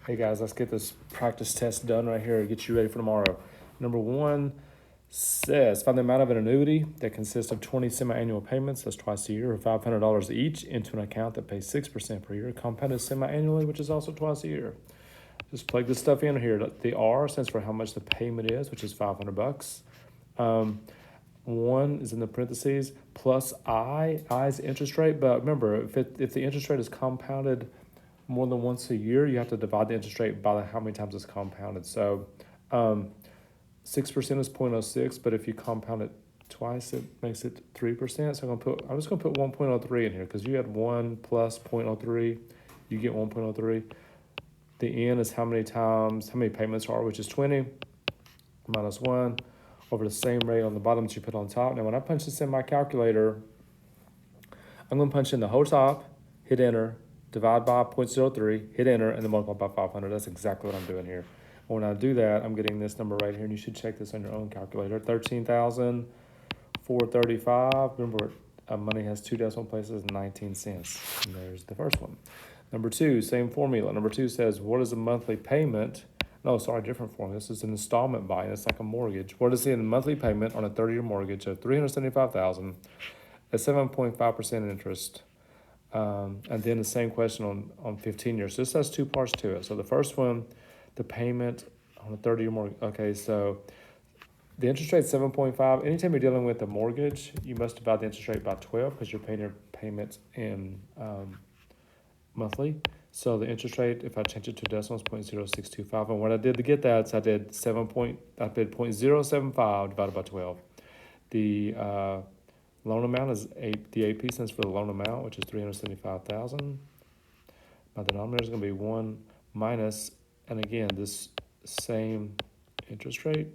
Hey guys, let's get this practice test done right here to get you ready for tomorrow. Number one says, find the amount of an annuity that consists of 20 semi-annual payments, that's twice a year, of $500 each, into an account that pays 6% per year, compounded semi-annually, which is also twice a year. Just plug this stuff in here. The R stands for how much the payment is, which is $500. One is in the parentheses, plus I is interest rate, but remember, if the interest rate is compounded more than once a year, you have to divide the interest rate by how many times it's compounded. So 6% is 0.06, but if you compound it twice, it makes it 3%. So I'm just gonna put 1.03 in here because you had 1 plus 0.03, you get 1.03. The N is how many payments are, which is 20, minus 1, over the same rate on the bottom that you put on top. Now when I punch this in my calculator, I'm gonna punch in the whole top, hit enter, divide by 0.03, hit enter, and then multiply by 500. That's exactly what I'm doing here. When I do that, I'm getting this number right here, and you should check this on your own calculator. 13,435. Remember, money has two decimal places, 19 cents. And there's the first one. Number two, same formula. Number two says, what is the monthly payment? No, sorry, different formula. This is an installment buy. It's like a mortgage. What is the monthly payment on a 30-year mortgage of $375,000 at 7.5% interest? And then the same question on 15 years. So this has two parts to it. So the first one, the payment on a 30-year mortgage. Okay, so the interest rate is 7.5. Anytime you're dealing with a mortgage, you must divide the interest rate by 12 because you're paying your payments in monthly. So the interest rate, if I change it to decimals, 0.0625. And what I did to get that is I did 0.075 divided by 12. The loan amount is the AP stands for the loan amount, which is $375,000. My denominator is going to be 1 minus, and again, this same interest rate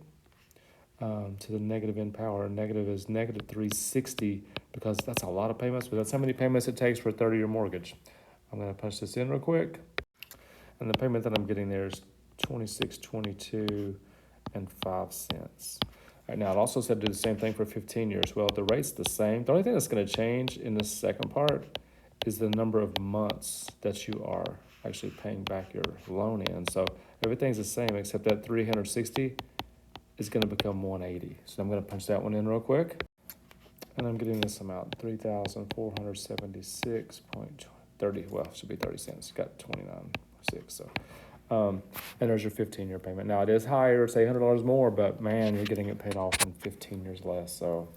to the negative n power. Negative is negative 360 because that's a lot of payments, but that's how many payments it takes for a 30-year mortgage. I'm going to punch this in real quick, and the payment that I'm getting there is $26.22 and 5 cents. All right, now it also said do the same thing for 15 years. Well, the rate's the same. The only thing that's going to change in this second part is the number of months that you are actually paying back your loan in. So everything's the same except that 360 is going to become 180. So I'm going to punch that one in real quick. And I'm getting this amount, 3,476.30. Well, it should be 30 cents. Got 29.6. So and there's your 15-year payment. Now, it is higher, it's $800 more, but man, you're getting it paid off in 15 years less. So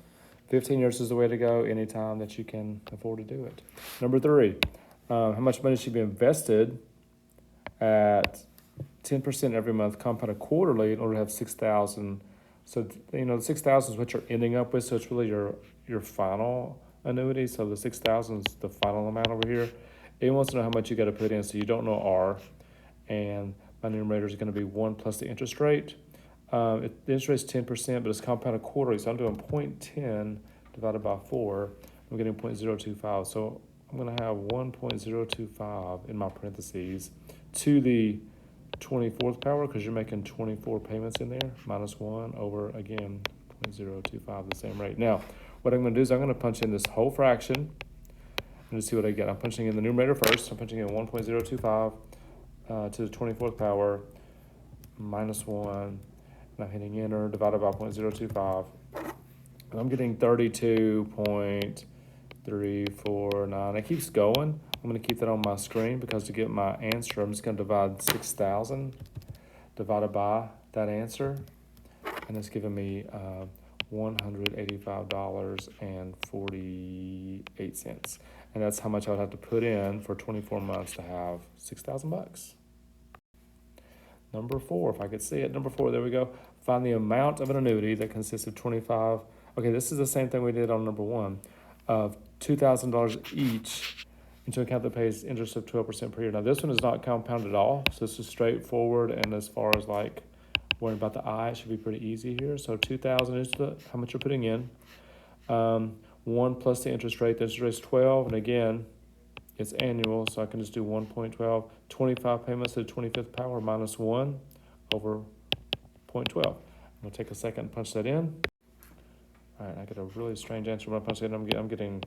15 years is the way to go anytime that you can afford to do it. Number three, how much money should be invested at 10% every month, compounded quarterly in order to have 6,000. So, the 6,000 is what you're ending up with, so it's really your final annuity. So the 6,000 is the final amount over here. It wants to know how much you got to put in, so you don't know R. And my numerator is going to be 1 plus the interest rate. The interest rate is 10%, but it's compounded quarterly. So I'm doing 0.10 divided by 4. I'm getting 0.025. So I'm going to have 1.025 in my parentheses to the 24th power because you're making 24 payments in there, minus 1 over, again, 0.025, the same rate. Now, what I'm going to do is I'm going to punch in this whole fraction and just see what I get. I'm punching in the numerator first. I'm punching in 1.025. To the 24th power, minus 1, and I'm hitting enter, divided by 0.025, and I'm getting 32.349. It keeps going. I'm going to keep that on my screen because to get my answer, I'm just going to divide 6,000 divided by that answer, and it's giving me $185.48. And that's how much I would have to put in for 24 months to have $6,000. Number four, if I could see it. Number four, there we go. Find the amount of an annuity that consists of 25. Okay, this is the same thing we did on number one, of $2,000 each into an account that pays interest of 12% per year. Now, this one is not compounded at all, so this is straightforward. And as far as like worrying about the I, it should be pretty easy here. So 2,000 is how much you're putting in. 1 plus the interest rate. The interest rate is 12, and again, it's annual, so I can just do 1.12. 25 payments to the 25th power minus 1 over 0.12. I'm going to take a second and punch that in. All right, I get a really strange answer when I punch it in. I'm getting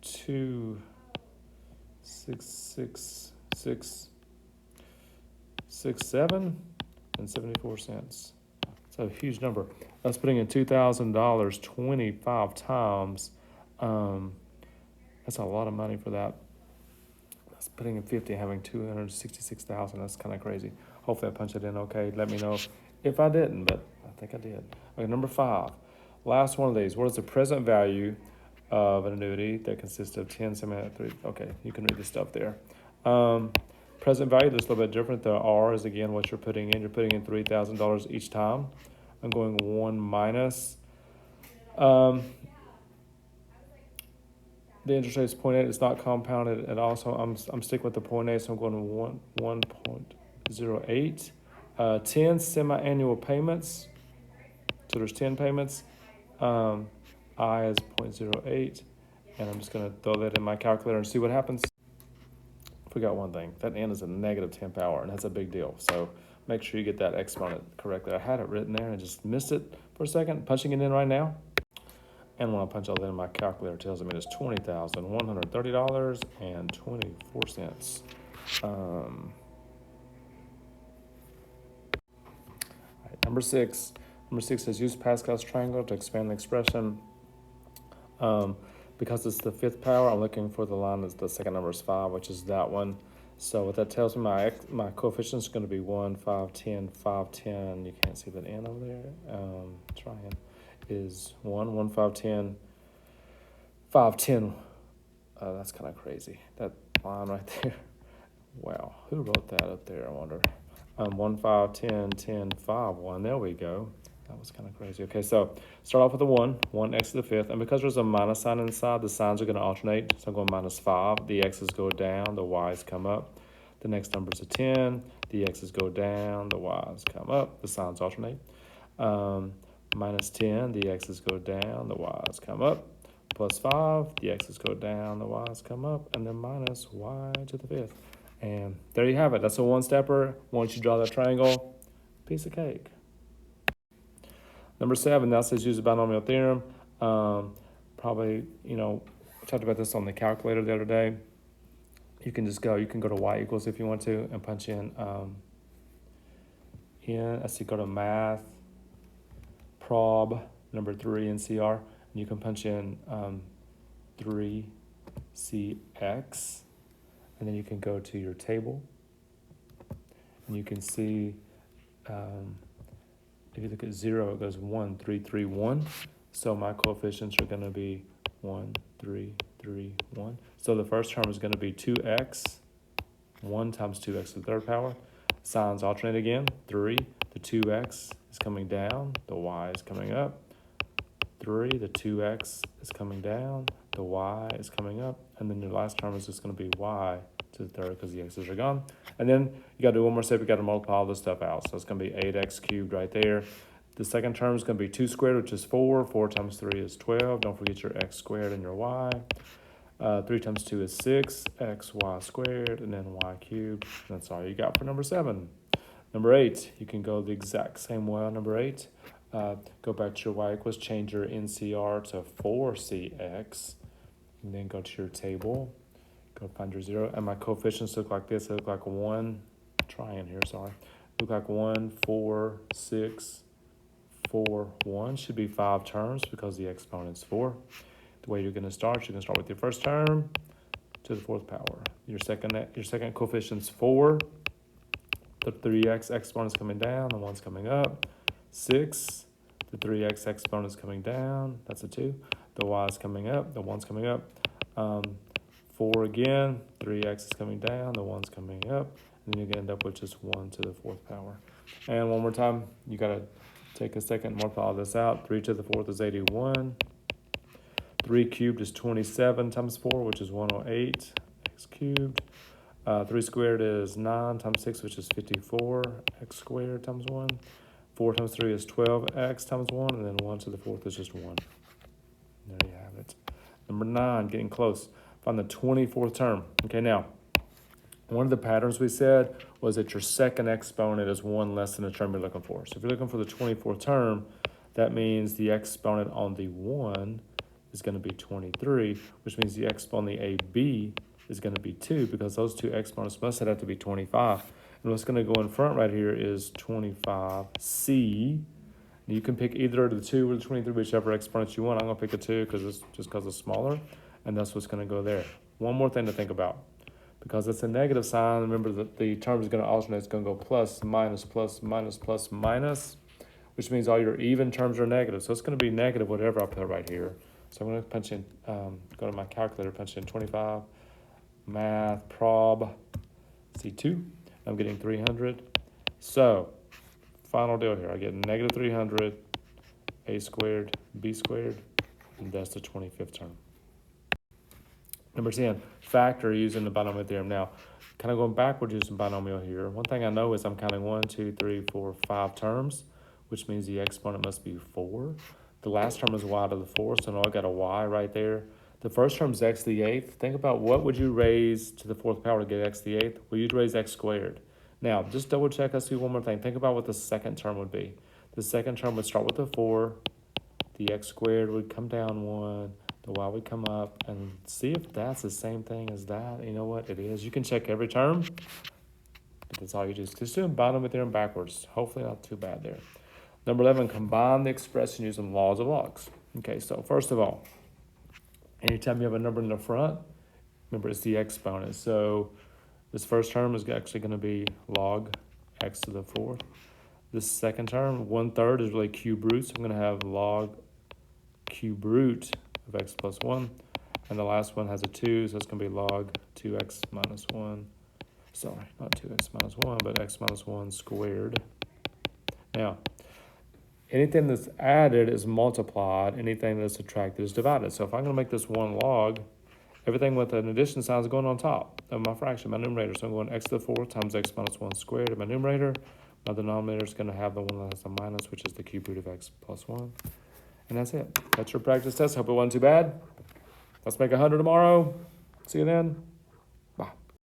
2,666 $6.6774. It's a huge number. That's putting in $2,000 25 times. That's a lot of money for that. That's putting in 50, having 266,000. That's kind of crazy. Hopefully I punched it in okay. Let me know if I didn't, but I think I did. Okay, number 5. Last one of these. What is the present value of an annuity that consists of 10 semi-3? Okay, you can read the stuff there. Present value, that's a little bit different. The R is, again, what you're putting in. You're putting in $3,000 each time. I'm going 1 minus. The interest rate is 0.8. It's not compounded at all, so I'm sticking with the 0.8, so I'm going to 1.08. 10 semi-annual payments. So there's 10 payments. I is 0.08, and I'm just going to throw that in my calculator and see what happens. Forgot one thing. That n is a negative 10 power, and that's a big deal. So make sure you get that exponent correctly. I had it written there and I just missed it for a second. Punching it in right now. And when I punch all that in my calculator, it tells me it's $20,130.24. All right, number 6. Number 6 says use Pascal's triangle to expand the expression. Because it's the 5th power, I'm looking for the line that's the second number is 5, which is that one. So what that tells me, my coefficient is going to be 1, 5, 10, 5, 10. You can't see that n over there. Trying is 1, 1, 5, 10, 5, 10. That's kind of crazy. That line right there. Wow, who wrote that up there? I wonder. 1, 5, 10, 10, 5, 1. There we go. That was kind of crazy. Okay, so start off with a 1, 1x to the 5th. And because there's a minus sign inside, the signs are going to alternate. So I'm going minus 5. The x's go down, the y's come up. The next number is a 10. The x's go down, the y's come up. The signs alternate. Minus 10, the x's go down, the y's come up. Plus 5, the x's go down, the y's come up. And then minus y to the 5th. And there you have it. That's a one-stepper. Once you draw that triangle, piece of cake. Number 7, that says use the binomial theorem. Probably, we talked about this on the calculator the other day. You can go to y equals if you want to and punch in, go to math, prob, number 3 NCR, and you can punch in 3CX, and then you can go to your table, and you can see, if you look at 0, it goes 1, 3, 3, 1. So my coefficients are going to be 1, 3, 3, 1. So the first term is going to be 2x, 1 times 2x to the 3rd power. Signs alternate again. 3, the 2x is coming down, the y is coming up. 3, the 2x is coming down, the y is coming up. And then your last term is just going to be y to the 3rd because the x's are gone. And then you got to do one more step. You got to multiply all this stuff out. So it's going to be 8x cubed right there. The second term is going to be 2 squared, which is 4. 4 times 3 is 12. Don't forget your x squared and your y. 3 times 2 is 6. X, y squared, and then y cubed. And that's all you got for number 7. Number 8, you can go the exact same way on number 8. Go back to your y equals, change your NCR to 4CX, and then go to your table. Go find your 0, and my coefficients look like this. They look like 1, trying here, sorry. Look like 1, 4, 6, 4, 1. Should be 5 terms because the exponent's 4. The way you're going to start with your first term to the 4th power. Your second coefficient's 4. The 3x exponent's coming down, the 1's coming up. 6, the 3x exponent's coming down, that's a 2. The y's coming up, the 1's coming up. 4 again, 3x is coming down, the 1's coming up, and then you're going to end up with just 1 to the 4th power. And one more time, you got to take a second and multiply this out. 3 to the 4th is 81. 3 cubed is 27 times 4, which is 108, x cubed. 3 squared is 9 times 6, which is 54, x squared times 1. 4 times 3 is 12x times 1, and then 1 to the 4th is just 1. There you have it. Number 9, getting close. Find the 24th term. Okay, now, one of the patterns we said was that your second exponent is 1 less than the term you're looking for. So if you're looking for the 24th term, that means the exponent on the 1 is going to be 23, which means the exponent on the AB is going to be 2, because those two exponents must have to be 25. And what's gonna go in front right here is 25C. You can pick either the 2 or the 23, whichever exponent you want. I'm gonna pick a 2 because it's smaller, and that's what's gonna go there. One more thing to think about. Because it's a negative sign, remember that the term is gonna alternate. It's gonna go plus, minus, plus, minus, plus, minus, which means all your even terms are negative. So it's gonna be negative whatever I put right here. So I'm gonna punch in, go to my calculator, punch in 25, math, prob, C2. I'm getting 300. So, final deal here. I get negative 300, A squared, B squared, and that's the 25th term. Number 10, factor using the binomial theorem. Now, kind of going backward using binomial here. One thing I know is I'm counting 1, 2, 3, 4, 5 terms, which means the exponent must be 4. The last term is y to the 4th, so now I got a y right there. The first term is x to the 8th. Think about what would you raise to the 4th power to get x to the 8th? Well, you'd raise x squared. Now, just double check. Let's do one more thing. Think about what the second term would be. The second term would start with a 4. The x squared would come down 1. The y would come up. And see if that's the same thing as that. You know what? It is. You can check every term. But that's all you do. Just doing binomial theorem backwards. Hopefully not too bad there. Number 11, combine the expression using laws of logs. Okay, so first of all, anytime you have a number in the front, remember it's the exponent. So this first term is actually going to be log x to the 4th. This second term, 1/3 is really cube root. So I'm going to have log cube root of x plus 1. And the last one has a 2, so it's going to be log 2x minus 1. Sorry, not 2x minus 1, but x minus 1 squared. Now, anything that's added is multiplied. Anything that's subtracted is divided. So if I'm going to make this 1 log, everything with an addition sign is going on top of my fraction, my numerator. So I'm going x to the 4th times x minus 1 squared in my numerator. My denominator is going to have the one that has a minus, which is the cube root of x plus 1. And that's it. That's your practice test. Hope it wasn't too bad. Let's make 100 tomorrow. See you then.